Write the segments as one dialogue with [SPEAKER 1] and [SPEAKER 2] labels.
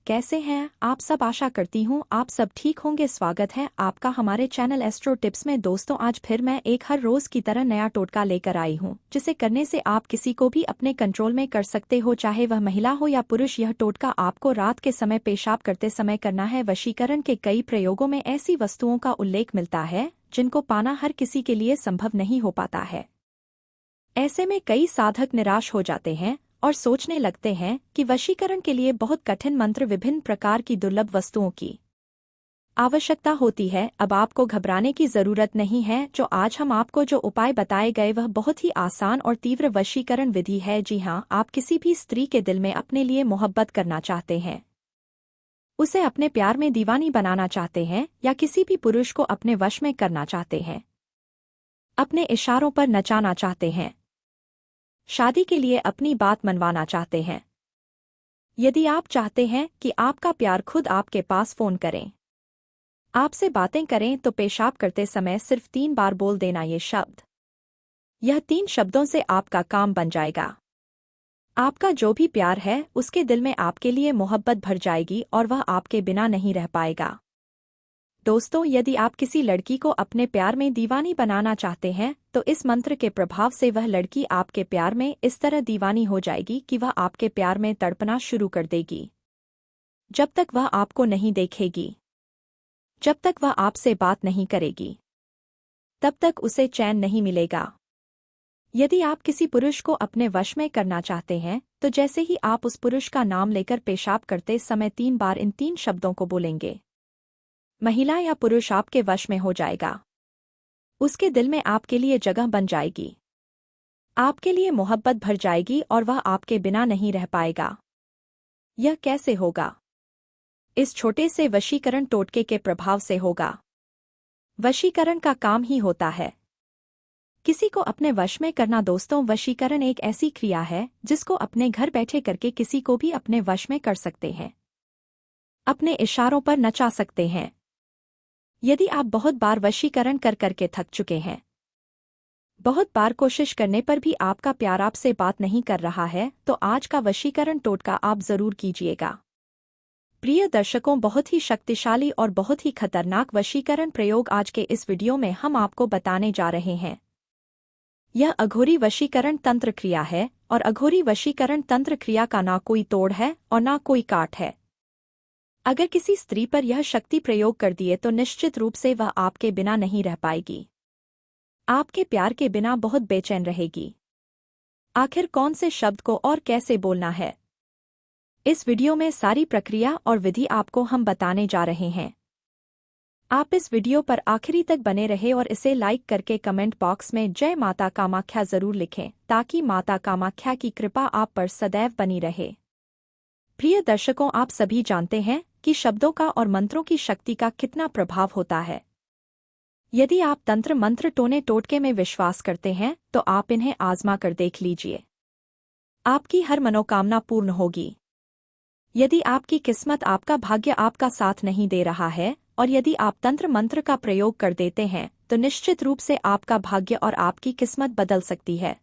[SPEAKER 1] कैसे हैं आप सब। आशा करती हूँ आप सब ठीक होंगे। स्वागत है आपका हमारे चैनल एस्ट्रो टिप्स में। दोस्तों, आज फिर मैं एक हर रोज की तरह नया टोटका लेकर आई हूँ, जिसे करने से आप किसी को भी अपने कंट्रोल में कर सकते हो, चाहे वह महिला हो या पुरुष। यह टोटका आपको रात के समय पेशाब करते समय करना है। वशीकरण के कई प्रयोगों में ऐसी वस्तुओं का उल्लेख मिलता है जिनको पाना हर किसी के लिए संभव नहीं हो पाता है। ऐसे में कई साधक निराश हो जाते हैं और सोचने लगते हैं कि वशीकरण के लिए बहुत कठिन मंत्र, विभिन्न प्रकार की दुर्लभ वस्तुओं की आवश्यकता होती है। अब आपको घबराने की जरूरत नहीं है। जो आज हम आपको जो उपाय बताए गए वह बहुत ही आसान और तीव्र वशीकरण विधि है। जी हाँ, आप किसी भी स्त्री के दिल में अपने लिए मोहब्बत करना चाहते हैं, उसे अपने प्यार में दीवानी बनाना चाहते हैं, या किसी भी पुरुष को अपने वश में करना चाहते हैं, अपने इशारों पर नचाना चाहते हैं, शादी के लिए अपनी बात मनवाना चाहते हैं। यदि आप चाहते हैं कि आपका प्यार खुद आपके पास फोन करें, आपसे बातें करें, तो पेशाब करते समय सिर्फ 3 बार बोल देना ये शब्द। यह 3 शब्दों से आपका काम बन जाएगा। आपका जो भी प्यार है उसके दिल में आपके लिए मोहब्बत भर जाएगी और वह आपके बिना नहीं रह पाएगा। दोस्तों, यदि आप किसी लड़की को अपने प्यार में दीवानी बनाना चाहते हैं तो इस मंत्र के प्रभाव से वह लड़की आपके प्यार में इस तरह दीवानी हो जाएगी कि वह आपके प्यार में तड़पना शुरू कर देगी। जब तक वह आपको नहीं देखेगी, जब तक वह आपसे बात नहीं करेगी, तब तक उसे चैन नहीं मिलेगा। यदि आप किसी पुरुष को अपने वश में करना चाहते हैं तो जैसे ही आप उस पुरुष का नाम लेकर पेशाब करते समय 3 बार इन 3 शब्दों को बोलेंगे, महिला या पुरुष आपके वश में हो जाएगा। उसके दिल में आपके लिए जगह बन जाएगी, आपके लिए मोहब्बत भर जाएगी और वह आपके बिना नहीं रह पाएगा। यह कैसे होगा? इस छोटे से वशीकरण टोटके के प्रभाव से होगा। वशीकरण का काम ही होता है किसी को अपने वश में करना। दोस्तों, वशीकरण एक ऐसी क्रिया है जिसको अपने घर बैठे करके किसी को भी अपने वश में कर सकते हैं, अपने इशारों पर नचा सकते हैं। यदि आप बहुत बार वशीकरण कर करके थक चुके हैं, बहुत बार कोशिश करने पर भी आपका प्यार आपसे बात नहीं कर रहा है, तो आज का वशीकरण टोटका आप जरूर कीजिएगा। प्रिय दर्शकों, बहुत ही शक्तिशाली और बहुत ही खतरनाक वशीकरण प्रयोग आज के इस वीडियो में हम आपको बताने जा रहे हैं। यह अघोरी वशीकरण तंत्र क्रिया है और अघोरी वशीकरण तंत्र क्रिया का ना कोई तोड़ है और ना कोई काट है। अगर किसी स्त्री पर यह शक्ति प्रयोग कर दिए तो निश्चित रूप से वह आपके बिना नहीं रह पाएगी, आपके प्यार के बिना बहुत बेचैन रहेगी। आखिर कौन से शब्द को और कैसे बोलना है, इस वीडियो में सारी प्रक्रिया और विधि आपको हम बताने जा रहे हैं। आप इस वीडियो पर आखिरी तक बने रहे और इसे लाइक करके कमेंट बॉक्स में जय माता कामाख्या जरूर लिखें, ताकि माता कामाख्या की कृपा आप पर सदैव बनी रहे। प्रिय दर्शकों, आप सभी जानते हैं कि शब्दों का और मंत्रों की शक्ति का कितना प्रभाव होता है। यदि आप तंत्र मंत्र टोने टोटके में विश्वास करते हैं तो आप इन्हें आजमा कर देख लीजिए, आपकी हर मनोकामना पूर्ण होगी। यदि आपकी किस्मत, आपका भाग्य आपका साथ नहीं दे रहा है और यदि आप तंत्र मंत्र का प्रयोग कर देते हैं तो निश्चित रूप से आपका भाग्य और आपकी किस्मत बदल सकती है।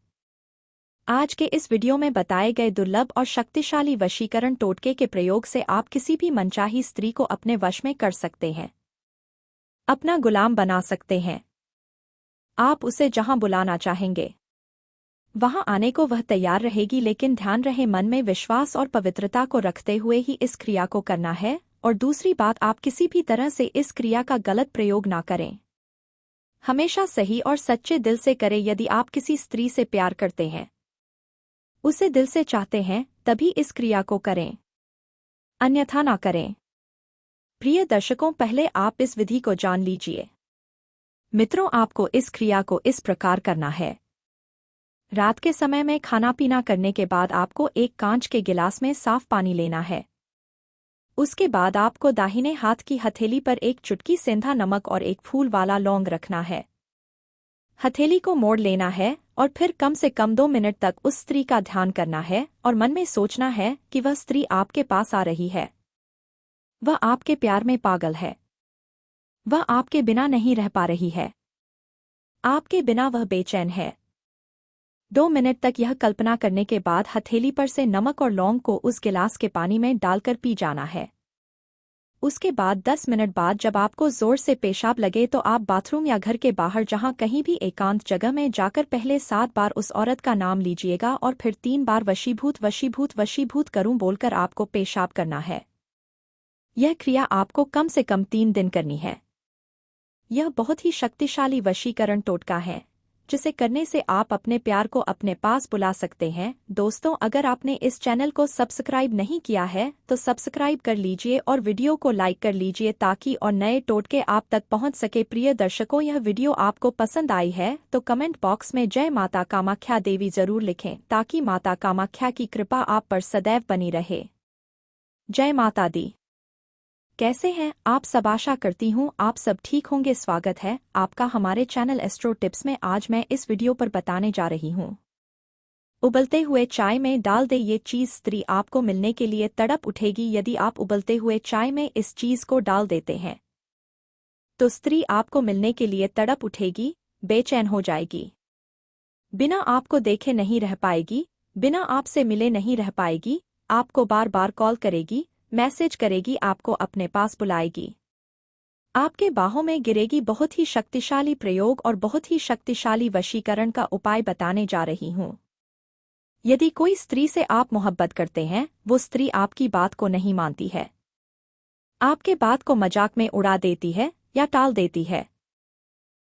[SPEAKER 1] आज के इस वीडियो में बताए गए दुर्लभ और शक्तिशाली वशीकरण टोटके के प्रयोग से आप किसी भी मनचाही स्त्री को अपने वश में कर सकते हैं, अपना गुलाम बना सकते हैं। आप उसे जहां बुलाना चाहेंगे वहां आने को वह तैयार रहेगी, लेकिन ध्यान रहे मन में विश्वास और पवित्रता को रखते हुए ही इस क्रिया को करना है। और दूसरी बात, आप किसी भी तरह से इस क्रिया का गलत प्रयोग ना करें। हमेशा सही और सच्चे दिल से करें। यदि आप किसी स्त्री से प्यार करते हैं, उसे दिल से चाहते हैं, तभी इस क्रिया को करें, अन्यथा ना करें। प्रिय दर्शकों, पहले आप इस विधि को जान लीजिए। मित्रों, आपको इस क्रिया को इस प्रकार करना है। रात के समय में खाना पीना करने के बाद आपको एक कांच के गिलास में साफ पानी लेना है। उसके बाद आपको दाहिने हाथ की हथेली पर एक चुटकी सेंधा नमक और एक फूल वाला लौंग रखना है। हथेली को मोड़ लेना है और फिर कम से कम 2 मिनट तक उस स्त्री का ध्यान करना है और मन में सोचना है कि वह स्त्री आपके पास आ रही है, वह आपके प्यार में पागल है, वह आपके बिना नहीं रह पा रही है, आपके बिना वह बेचैन है। 2 मिनट तक यह कल्पना करने के बाद हथेली पर से नमक और लौंग को उस गिलास के पानी में डालकर पी जाना है। उसके बाद 10 मिनट बाद जब आपको जोर से पेशाब लगे तो आप बाथरूम या घर के बाहर जहां कहीं भी एकांत जगह में जाकर पहले 7 बार उस औरत का नाम लीजिएगा और फिर 3 बार वशीभूत वशीभूत वशीभूत करूं बोलकर आपको पेशाब करना है। यह क्रिया आपको कम से कम 3 दिन करनी है। यह बहुत ही शक्तिशाली वशीकरण टोटका है जिसे करने से आप अपने प्यार को अपने पास बुला सकते हैं। दोस्तों, अगर आपने इस चैनल को सब्सक्राइब नहीं किया है तो सब्सक्राइब कर लीजिए और वीडियो को लाइक कर लीजिए ताकि और नए टोटके आप तक पहुंच सके। प्रिय दर्शकों, यह वीडियो आपको पसंद आई है तो कमेंट बॉक्स में जय माता कामाख्या देवी जरूर लिखें ताकि माता कामाख्या की कृपा आप पर सदैव बनी रहे। जय माता दी। कैसे हैं आप सब? आशा करती हूँ आप सब ठीक होंगे। स्वागत है आपका हमारे चैनल एस्ट्रो टिप्स में। आज मैं इस वीडियो पर बताने जा रही हूँ उबलते हुए चाय में डाल दे ये चीज़। स्त्री आपको मिलने के लिए तड़प उठेगी। यदि आप उबलते हुए चाय में इस चीज़ को डाल देते हैं तो स्त्री आपको मिलने के लिए तड़प उठेगी, बेचैन हो जाएगी, बिना आपको देखे नहीं रह पाएगी, बिना आपसे मिले नहीं रह पाएगी, आपको बार बार कॉल करेगी, मैसेज करेगी, आपको अपने पास बुलाएगी, आपके बाहों में गिरेगी। बहुत ही शक्तिशाली प्रयोग और बहुत ही शक्तिशाली वशीकरण का उपाय बताने जा रही हूँ। यदि कोई स्त्री से आप मोहब्बत करते हैं, वो स्त्री आपकी बात को नहीं मानती है, आपके बात को मजाक में उड़ा देती है या टाल देती है।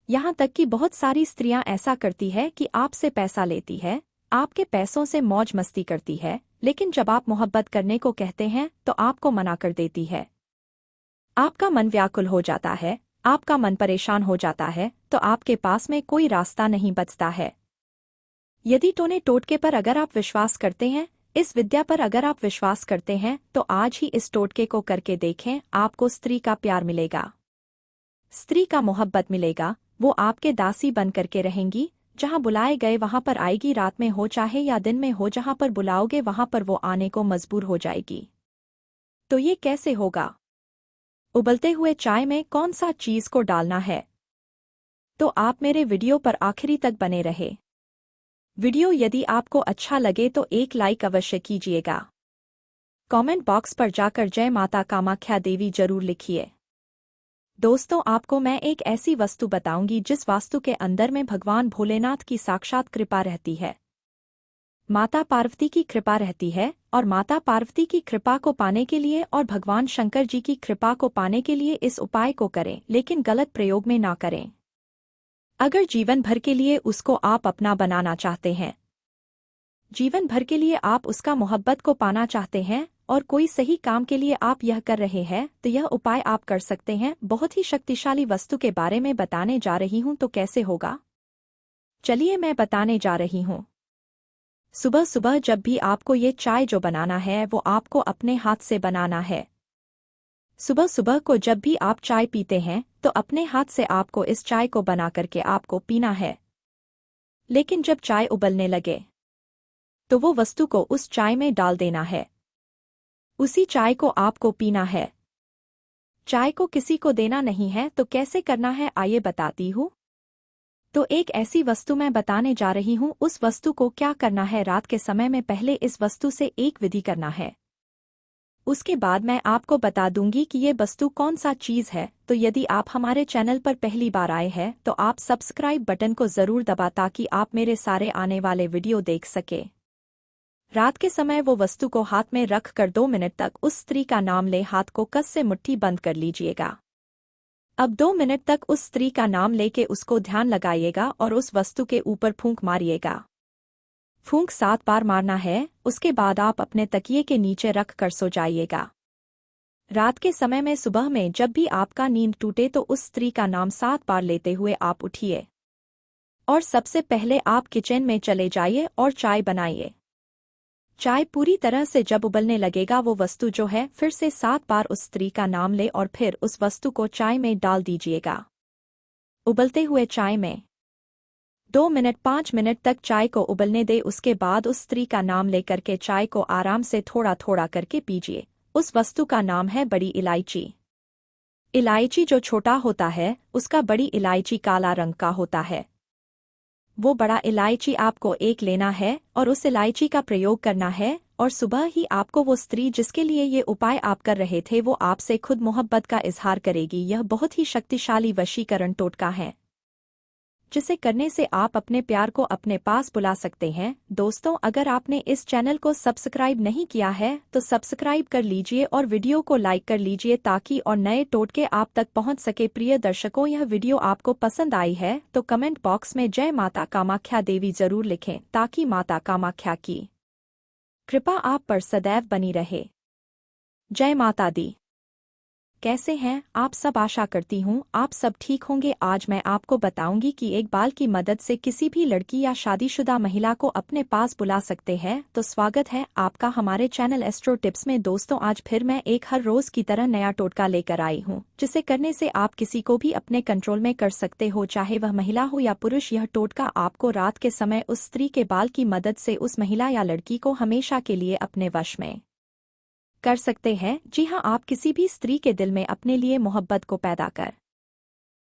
[SPEAKER 1] यहाँ तक कि बहुत सारी स्त्रियां ऐसा करती है कि आपसे पैसा लेती है, आपके पैसों से मौज मस्ती करती है, लेकिन जब आप मोहब्बत करने को कहते हैं तो आपको मना कर देती है। आपका मन व्याकुल हो जाता है, आपका मन परेशान हो जाता है, तो आपके पास में कोई रास्ता नहीं बचता है। यदि टोने टोटके पर अगर आप विश्वास करते हैं, इस विद्या पर अगर आप विश्वास करते हैं तो आज ही इस टोटके को करके देखें। आपको स्त्री का प्यार मिलेगा, स्त्री का मोहब्बत मिलेगा। वो आपके दासी बन करके रहेंगी, जहां बुलाए गए वहां पर आएगी। रात में हो चाहे या दिन में हो, जहां पर बुलाओगे वहां पर वो आने को मजबूर हो जाएगी। तो ये कैसे होगा? उबलते हुए चाय में कौन सा चीज को डालना है? तो आप मेरे वीडियो पर आखिरी तक बने रहे। वीडियो यदि आपको अच्छा लगे तो एक लाइक अवश्य कीजिएगा। कमेंट बॉक्स पर जाकर जय माता कामाख्या देवी जरूर लिखिए। दोस्तों, आपको मैं एक ऐसी वस्तु बताऊंगी जिस वास्तु के अंदर में भगवान भोलेनाथ की साक्षात कृपा रहती है, माता पार्वती की कृपा रहती है। और माता पार्वती की कृपा को पाने के लिए और भगवान शंकर जी की कृपा को पाने के लिए इस उपाय को करें, लेकिन गलत प्रयोग में ना करें। अगर जीवन भर के लिए उसको आप अपना बनाना चाहते हैं, जीवन भर के लिए आप उसका मोहब्बत को पाना चाहते हैं और कोई सही काम के लिए आप यह कर रहे हैं, तो यह उपाय आप कर सकते हैं। बहुत ही शक्तिशाली वस्तु के बारे में बताने जा रही हूं। तो कैसे होगा, चलिए मैं बताने जा रही हूं। सुबह सुबह जब भी आपको ये चाय जो बनाना है वो आपको अपने हाथ से बनाना है। सुबह सुबह को जब भी आप चाय पीते हैं तो अपने हाथ से आपको इस चाय को बना करके आपको पीना है। लेकिन जब चाय उबलने लगे तो वो वस्तु को उस चाय में डाल देना है, उसी चाय को आपको पीना है। चाय को किसी को देना नहीं है। तो कैसे करना है आइए बताती हूँ। तो एक ऐसी वस्तु मैं बताने जा रही हूँ। उस वस्तु को क्या करना है, रात के समय में पहले इस वस्तु से एक विधि करना है। उसके बाद मैं आपको बता दूंगी कि ये वस्तु कौन सा चीज़ है। तो यदि आप हमारे चैनल पर पहली बार आए हैं तो आप सब्सक्राइब बटन को ज़रूर दबा ताकि आप मेरे सारे आने वाले वीडियो देख सके। रात के समय वो वस्तु को हाथ में रख कर 2 मिनट तक उस स्त्री का नाम ले, हाथ को कस से मुट्ठी बंद कर लीजिएगा। अब 2 मिनट तक उस स्त्री का नाम लेके उसको ध्यान लगाइएगा और उस वस्तु के ऊपर फूंक मारिएगा। फूंक 7 बार मारना है। उसके बाद आप अपने तकिए के नीचे रख कर सो जाइएगा। रात के समय में सुबह में जब भी आपका नींद टूटे तो उस स्त्री का नाम 7 बार लेते हुए आप उठिए और सबसे पहले आप किचन में चले जाइए और चाय बनाइए। चाय पूरी तरह से जब उबलने लगेगा वो वस्तु जो है फिर से 7 बार उस स्त्री का नाम ले और फिर उस वस्तु को चाय में डाल दीजिएगा। उबलते हुए चाय में 2 मिनट 5 मिनट तक चाय को उबलने दे। उसके बाद उस स्त्री का नाम लेकर के चाय को आराम से थोड़ा थोड़ा करके पीजिए। उस वस्तु का नाम है बड़ी इलायची। इलायची जो छोटा होता है उसका, बड़ी इलायची काला रंग का होता है। वो बड़ा इलायची आपको एक लेना है और उस इलायची का प्रयोग करना है, और सुबह ही आपको वो स्त्री जिसके लिए ये उपाय आप कर रहे थे वो आपसे खुद मोहब्बत का इजहार करेगी। यह बहुत ही शक्तिशाली वशीकरण टोटका है जिसे करने से आप अपने प्यार को अपने पास बुला सकते हैं। दोस्तों, अगर आपने इस चैनल को सब्सक्राइब नहीं किया है तो सब्सक्राइब कर लीजिए और वीडियो को लाइक कर लीजिए ताकि और नए टोटके आप तक पहुंच सके। प्रिय दर्शकों, यह वीडियो आपको पसंद आई है तो कमेंट बॉक्स में जय माता कामाख्या देवी जरूर लिखें ताकि माता कामाख्या की कृपा आप पर सदैव बनी रहे। जय माता दी। कैसे हैं आप सब? आशा करती हूँ आप सब ठीक होंगे। आज मैं आपको बताऊंगी कि एक बाल की मदद से किसी भी लड़की या शादीशुदा महिला को अपने पास बुला सकते हैं। तो स्वागत है आपका हमारे चैनल एस्ट्रो टिप्स में। दोस्तों, आज फिर मैं एक हर रोज की तरह नया टोटका लेकर आई हूँ जिसे करने से आप किसी को भी अपने कंट्रोल में कर सकते हो, चाहे वह महिला हो या पुरुष। यह टोटका आपको रात के समय उस स्त्री के बाल की मदद से उस महिला या लड़की को हमेशा के लिए अपने वश में कर सकते हैं। जी हाँ, आप किसी भी स्त्री के दिल में अपने लिए मोहब्बत को पैदा कर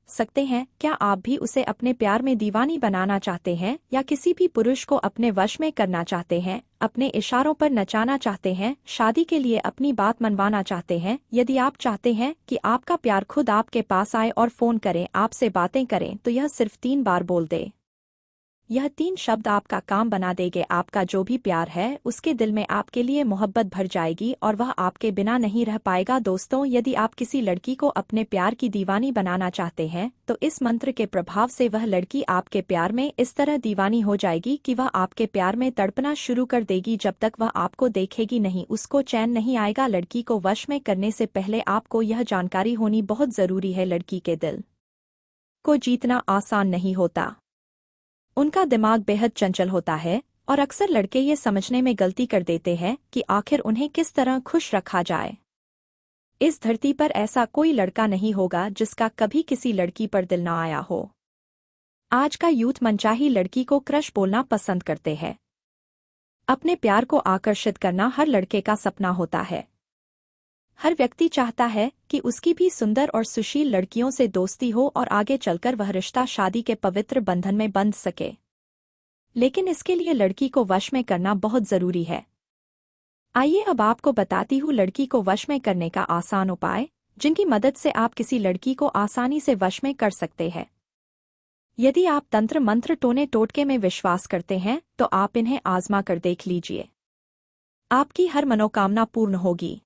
[SPEAKER 1] सकते हैं। क्या आप भी उसे अपने प्यार में दीवानी बनाना चाहते हैं या किसी भी पुरुष को अपने वश में करना चाहते हैं, अपने इशारों पर नचाना चाहते हैं, शादी के लिए अपनी बात मनवाना चाहते हैं? यदि आप चाहते हैं कि आपका प्यार खुद आपके पास आए और फोन करें, आपसे बातें करें, तो यह सिर्फ 3 बार बोल दे। यह 3 शब्द आपका काम बना देंगे। आपका जो भी प्यार है उसके दिल में आपके लिए मोहब्बत भर जाएगी और वह आपके बिना नहीं रह पाएगा। दोस्तों, यदि आप किसी लड़की को अपने प्यार की दीवानी बनाना चाहते हैं तो इस मंत्र के प्रभाव से वह लड़की आपके प्यार में इस तरह दीवानी हो जाएगी कि वह आपके प्यार में तड़पना शुरू कर देगी। जब तक वह आपको देखेगी नहीं उसको चैन नहीं आएगा। लड़की को वश में करने से पहले आपको यह जानकारी होनी बहुत जरूरी है, लड़की के दिल को जीतना आसान नहीं होता। उनका दिमाग बेहद चंचल होता है और अक्सर लड़के ये समझने में गलती कर देते हैं कि आखिर उन्हें किस तरह खुश रखा जाए। इस धरती पर ऐसा कोई लड़का नहीं होगा जिसका कभी किसी लड़की पर दिल न आया हो। आज का यूथ मनचाही लड़की को क्रश बोलना पसंद करते हैं। अपने प्यार को आकर्षित करना हर लड़के का सपना होता है। हर व्यक्ति चाहता है कि उसकी भी सुंदर और सुशील लड़कियों से दोस्ती हो और आगे चलकर वह रिश्ता शादी के पवित्र बंधन में बंध सके। लेकिन इसके लिए लड़की को वश में करना बहुत जरूरी है। आइए अब आपको बताती हूँ लड़की को वश में करने का आसान उपाय, जिनकी मदद से आप किसी लड़की को आसानी से वश में कर सकते हैं। यदि आप तंत्र मंत्र टोने टोटके में विश्वास करते हैं तो आप इन्हें आजमा कर देख लीजिए। आपकी हर मनोकामना पूर्ण होगी।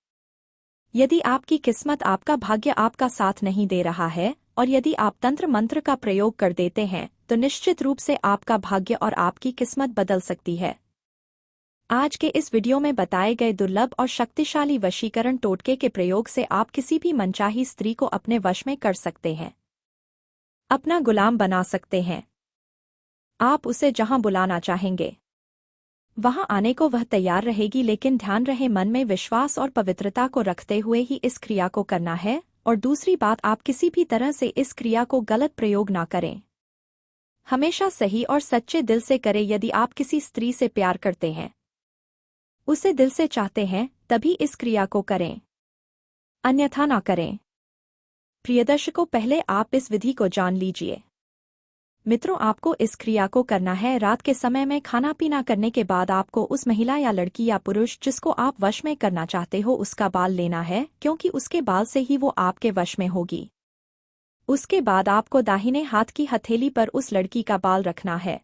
[SPEAKER 1] यदि आपकी किस्मत, आपका भाग्य आपका साथ नहीं दे रहा है और यदि आप तंत्र मंत्र का प्रयोग कर देते हैं तो निश्चित रूप से आपका भाग्य और आपकी किस्मत बदल सकती है। आज के इस वीडियो में बताए गए दुर्लभ और शक्तिशाली वशीकरण टोटके के प्रयोग से आप किसी भी मनचाही स्त्री को अपने वश में कर सकते हैं, अपना गुलाम बना सकते हैं। आप उसे जहां बुलाना चाहेंगे वहां आने को वह तैयार रहेगी, लेकिन ध्यान रहे मन में विश्वास और पवित्रता को रखते हुए ही इस क्रिया को करना है। और दूसरी बात, आप किसी भी तरह से इस क्रिया को गलत प्रयोग ना करें। हमेशा सही और सच्चे दिल से करें। यदि आप किसी स्त्री से प्यार करते हैं, उसे दिल से चाहते हैं, तभी इस क्रिया को करें, अन्यथा ना करें। प्रिय दर्शकों, पहले आप इस विधि को जान लीजिए। मित्रों, आपको इस क्रिया को करना है रात के समय में खाना पीना करने के बाद। आपको उस महिला या लड़की या पुरुष जिसको आप वश में करना चाहते हो उसका बाल लेना है, क्योंकि उसके बाल से ही वो आपके वश में होगी। उसके बाद आपको दाहिने हाथ की हथेली पर उस लड़की का बाल रखना है।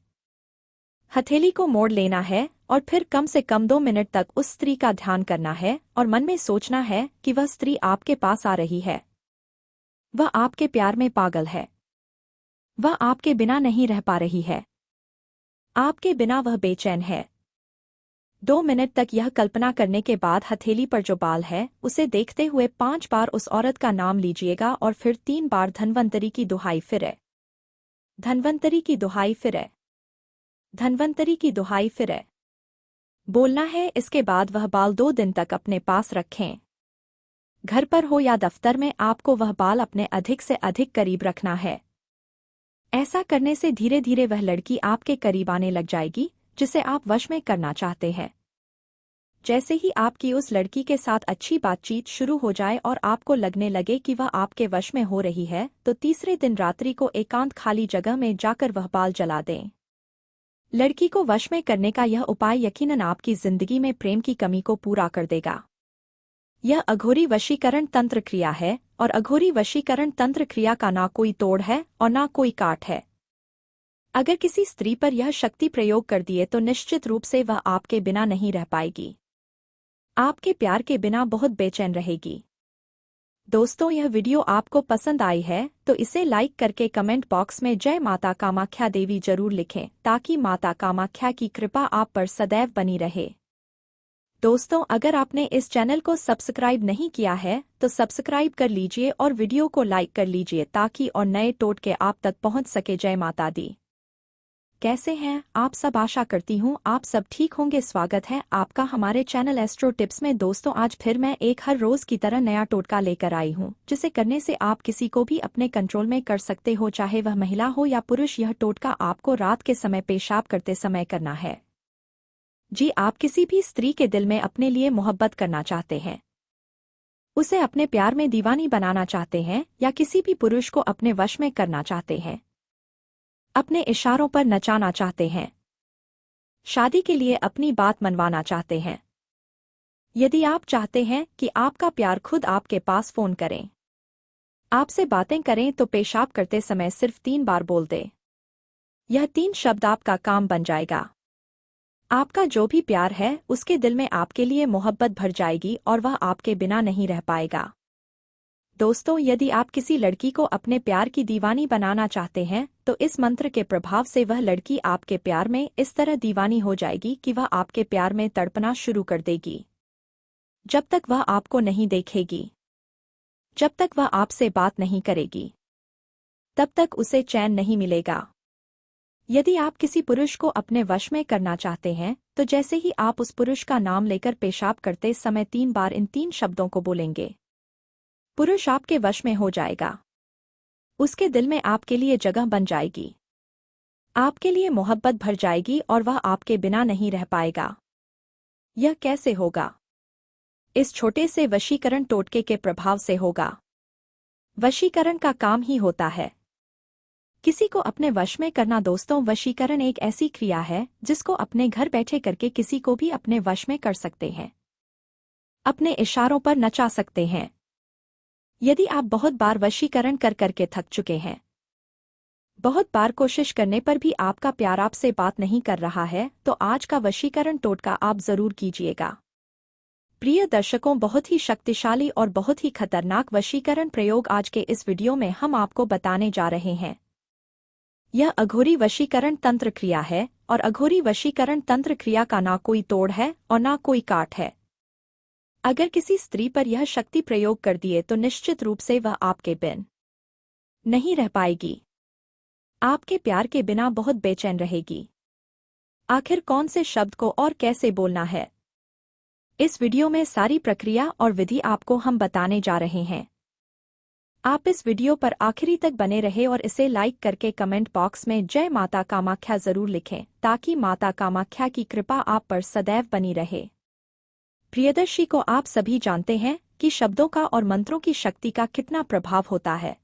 [SPEAKER 1] हथेली को मोड़ लेना है और फिर कम से कम 2 मिनट तक उस स्त्री का ध्यान करना है और मन में सोचना है कि वह स्त्री आपके पास आ रही है, वह आपके प्यार में पागल है, वह आपके बिना नहीं रह पा रही है, आपके बिना वह बेचैन है। 2 मिनट तक यह कल्पना करने के बाद हथेली पर जो बाल है उसे देखते हुए 5 बार उस औरत का नाम लीजिएगा और फिर 3 बार धन्वंतरी की दुहाई फिरे, धन्वंतरी की दुहाई फिरे, धन्वंतरी की दुहाई फिरे बोलना है। इसके बाद वह बाल 2 दिन तक अपने पास रखें। घर पर हो या दफ्तर में, आपको वह बाल अपने अधिक से अधिक करीब रखना है। ऐसा करने से धीरे धीरे वह लड़की आपके करीब आने लग जाएगी जिसे आप वश में करना चाहते हैं। जैसे ही आपकी उस लड़की के साथ अच्छी बातचीत शुरू हो जाए और आपको लगने लगे कि वह आपके वश में हो रही है, तो तीसरे दिन रात्रि को एकांत खाली जगह में जाकर वह बाल जला दें। लड़की को वश में करने का यह उपाय यकीनन आपकी जिंदगी में प्रेम की कमी को पूरा कर देगा। यह अघोरी वशीकरण तंत्र क्रिया है और अघोरी वशीकरण तंत्र क्रिया का ना कोई तोड़ है और ना कोई काट है। अगर किसी स्त्री पर यह शक्ति प्रयोग कर दिए तो निश्चित रूप से वह आपके बिना नहीं रह पाएगी, आपके प्यार के बिना बहुत बेचैन रहेगी। दोस्तों, यह वीडियो आपको पसंद आई है तो इसे लाइक करके कमेंट बॉक्स में जय माता कामाख्या देवी जरूर लिखें ताकि माता कामाख्या की कृपा आप पर सदैव बनी रहे। दोस्तों, अगर आपने इस चैनल को सब्सक्राइब नहीं किया है तो सब्सक्राइब कर लीजिए और वीडियो को लाइक कर लीजिए ताकि और नए टोटके आप तक पहुंच सके। जय माता दी। कैसे हैं आप सब? आशा करती हूँ आप सब ठीक होंगे। स्वागत है आपका हमारे चैनल एस्ट्रो टिप्स में। दोस्तों, आज फिर मैं एक हर रोज की तरह नया टोटका लेकर आई हूँ जिसे करने से आप किसी को भी अपने कंट्रोल में कर सकते हो, चाहे वह महिला हो या पुरुष। यह टोटका आपको रात के समय पेशाब करते समय करना है। जी, आप किसी भी स्त्री के दिल में अपने लिए मोहब्बत करना चाहते हैं, उसे अपने प्यार में दीवानी बनाना चाहते हैं या किसी भी पुरुष को अपने वश में करना चाहते हैं, अपने इशारों पर नचाना चाहते हैं, शादी के लिए अपनी बात मनवाना चाहते हैं। यदि आप चाहते हैं कि आपका प्यार खुद आपके पास फोन करें, आपसे बातें करें, तो पेशाब करते समय सिर्फ 3 बार बोल दे। यह 3 शब्द आपका काम बन जाएगा। आपका जो भी प्यार है उसके दिल में आपके लिए मोहब्बत भर जाएगी और वह आपके बिना नहीं रह पाएगा। दोस्तों, यदि आप किसी लड़की को अपने प्यार की दीवानी बनाना चाहते हैं तो इस मंत्र के प्रभाव से वह लड़की आपके प्यार में इस तरह दीवानी हो जाएगी कि वह आपके प्यार में तड़पना शुरू कर देगी। जब तक वह आपको नहीं देखेगी, जब तक वह आपसे बात नहीं करेगी, तब तक उसे चैन नहीं मिलेगा। यदि आप किसी पुरुष को अपने वश में करना चाहते हैं तो जैसे ही आप उस पुरुष का नाम लेकर पेशाब करते समय 3 बार इन 3 शब्दों को बोलेंगे, पुरुष आपके वश में हो जाएगा। उसके दिल में आपके लिए जगह बन जाएगी, आपके लिए मोहब्बत भर जाएगी और वह आपके बिना नहीं रह पाएगा। यह कैसे होगा? इस छोटे से वशीकरण टोटके के प्रभाव से होगा। वशीकरण का काम ही होता है किसी को अपने वश में करना। दोस्तों, वशीकरण एक ऐसी क्रिया है जिसको अपने घर बैठे करके किसी को भी अपने वश में कर सकते हैं, अपने इशारों पर नचा सकते हैं। यदि आप बहुत बार वशीकरण कर करके थक चुके हैं, बहुत बार कोशिश करने पर भी आपका प्यार आपसे बात नहीं कर रहा है, तो आज का वशीकरण टोटका आप जरूर कीजिएगा। प्रिय दर्शकों, बहुत ही शक्तिशाली और बहुत ही खतरनाक वशीकरण प्रयोग आज के इस वीडियो में हम आपको बताने जा रहे हैं। यह अघोरी वशीकरण तंत्र क्रिया है और अघोरी वशीकरण तंत्र क्रिया का ना कोई तोड़ है और ना कोई काट है। अगर किसी स्त्री पर यह शक्ति प्रयोग कर दिए तो निश्चित रूप से वह आपके बिन नहीं रह पाएगी, आपके प्यार के बिना बहुत बेचैन रहेगी। आखिर कौन से शब्द को और कैसे बोलना है, इस वीडियो में सारी प्रक्रिया और विधि आपको हम बताने जा रहे हैं। आप इस वीडियो पर आखिरी तक बने रहे और इसे लाइक करके कमेंट बॉक्स में जय माता कामाख्या जरूर लिखें ताकि माता कामाख्या की कृपा आप पर सदैव बनी रहे। प्रियदर्शी को आप सभी जानते हैं कि शब्दों का और मंत्रों की शक्ति का कितना प्रभाव होता है।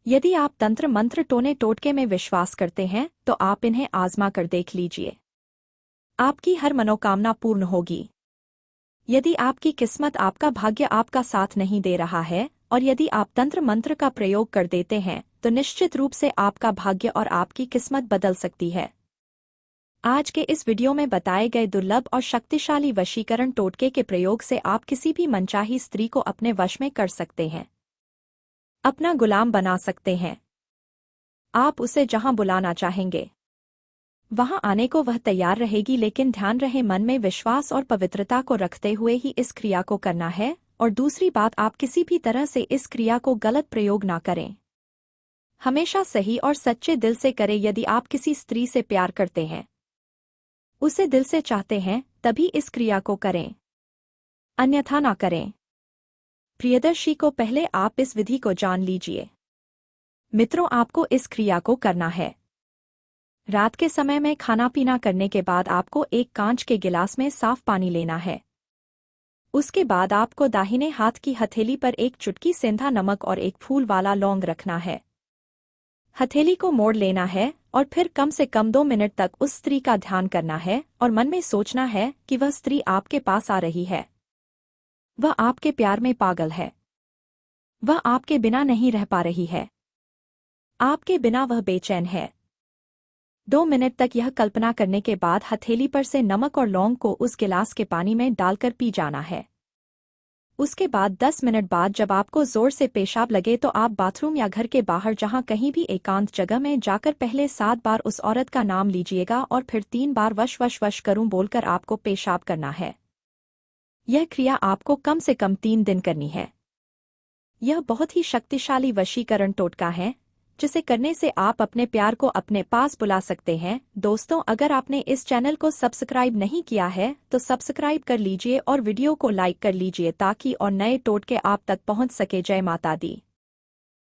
[SPEAKER 1] यदि आप तंत्र मंत्र टोने टोटके में विश्वास करते हैं तो आप इन्हें आजमा कर देख लीजिए, आपकी हर मनोकामना पूर्ण होगी। यदि आपकी किस्मत, आपका भाग्य आपका साथ नहीं दे रहा है और यदि आप तंत्र मंत्र का प्रयोग कर देते हैं तो निश्चित रूप से आपका भाग्य और आपकी किस्मत बदल सकती है। आज के इस वीडियो में बताए गए दुर्लभ और शक्तिशाली वशीकरण टोटके के प्रयोग से आप किसी भी मनचाही स्त्री को अपने वश में कर सकते हैं, अपना गुलाम बना सकते हैं। आप उसे जहां बुलाना चाहेंगे वहां आने को वह तैयार रहेगी, लेकिन ध्यान रहे मन में विश्वास और पवित्रता को रखते हुए ही इस क्रिया को करना है। और दूसरी बात, आप किसी भी तरह से इस क्रिया को गलत प्रयोग ना करें, हमेशा सही और सच्चे दिल से करें। यदि आप किसी स्त्री से प्यार करते हैं, उसे दिल से चाहते हैं, तभी इस क्रिया को करें, अन्यथा ना करें। प्रियदर्शी को पहले आप इस विधि को जान लीजिए। मित्रों, आपको इस क्रिया को करना है रात के समय में खाना पीना करने के बाद आपको एक कांच के गिलास में साफ पानी लेना है। उसके बाद आपको दाहिने हाथ की हथेली पर एक चुटकी सेंधा नमक और एक फूल वाला लौंग रखना है। हथेली को मोड़ लेना है और फिर कम से कम 2 मिनट तक उस स्त्री का ध्यान करना है और मन में सोचना है कि वह स्त्री आपके पास आ रही है। वह आपके प्यार में पागल है। वह आपके बिना नहीं रह पा रही है। आपके बिना वह बेचैन है। 2 मिनट तक यह कल्पना करने के बाद हथेली पर से नमक और लौंग को उस गिलास के पानी में डालकर पी जाना है। उसके बाद 10 मिनट बाद जब आपको जोर से पेशाब लगे तो आप बाथरूम या घर के बाहर जहां कहीं भी एकांत जगह में जाकर पहले 7 बार उस औरत का नाम लीजिएगा और फिर 3 बार वश वश वश करूं बोलकर आपको पेशाब करना है। यह क्रिया आपको कम से कम 3 दिन करनी है। यह बहुत ही शक्तिशाली वशीकरण टोटका है जिसे करने से आप अपने प्यार को अपने पास बुला सकते हैं। दोस्तों, अगर आपने इस चैनल को सब्सक्राइब नहीं किया है तो सब्सक्राइब कर लीजिए और वीडियो को लाइक कर लीजिए ताकि और नए टोटके आप तक पहुंच सके। जय माता दी।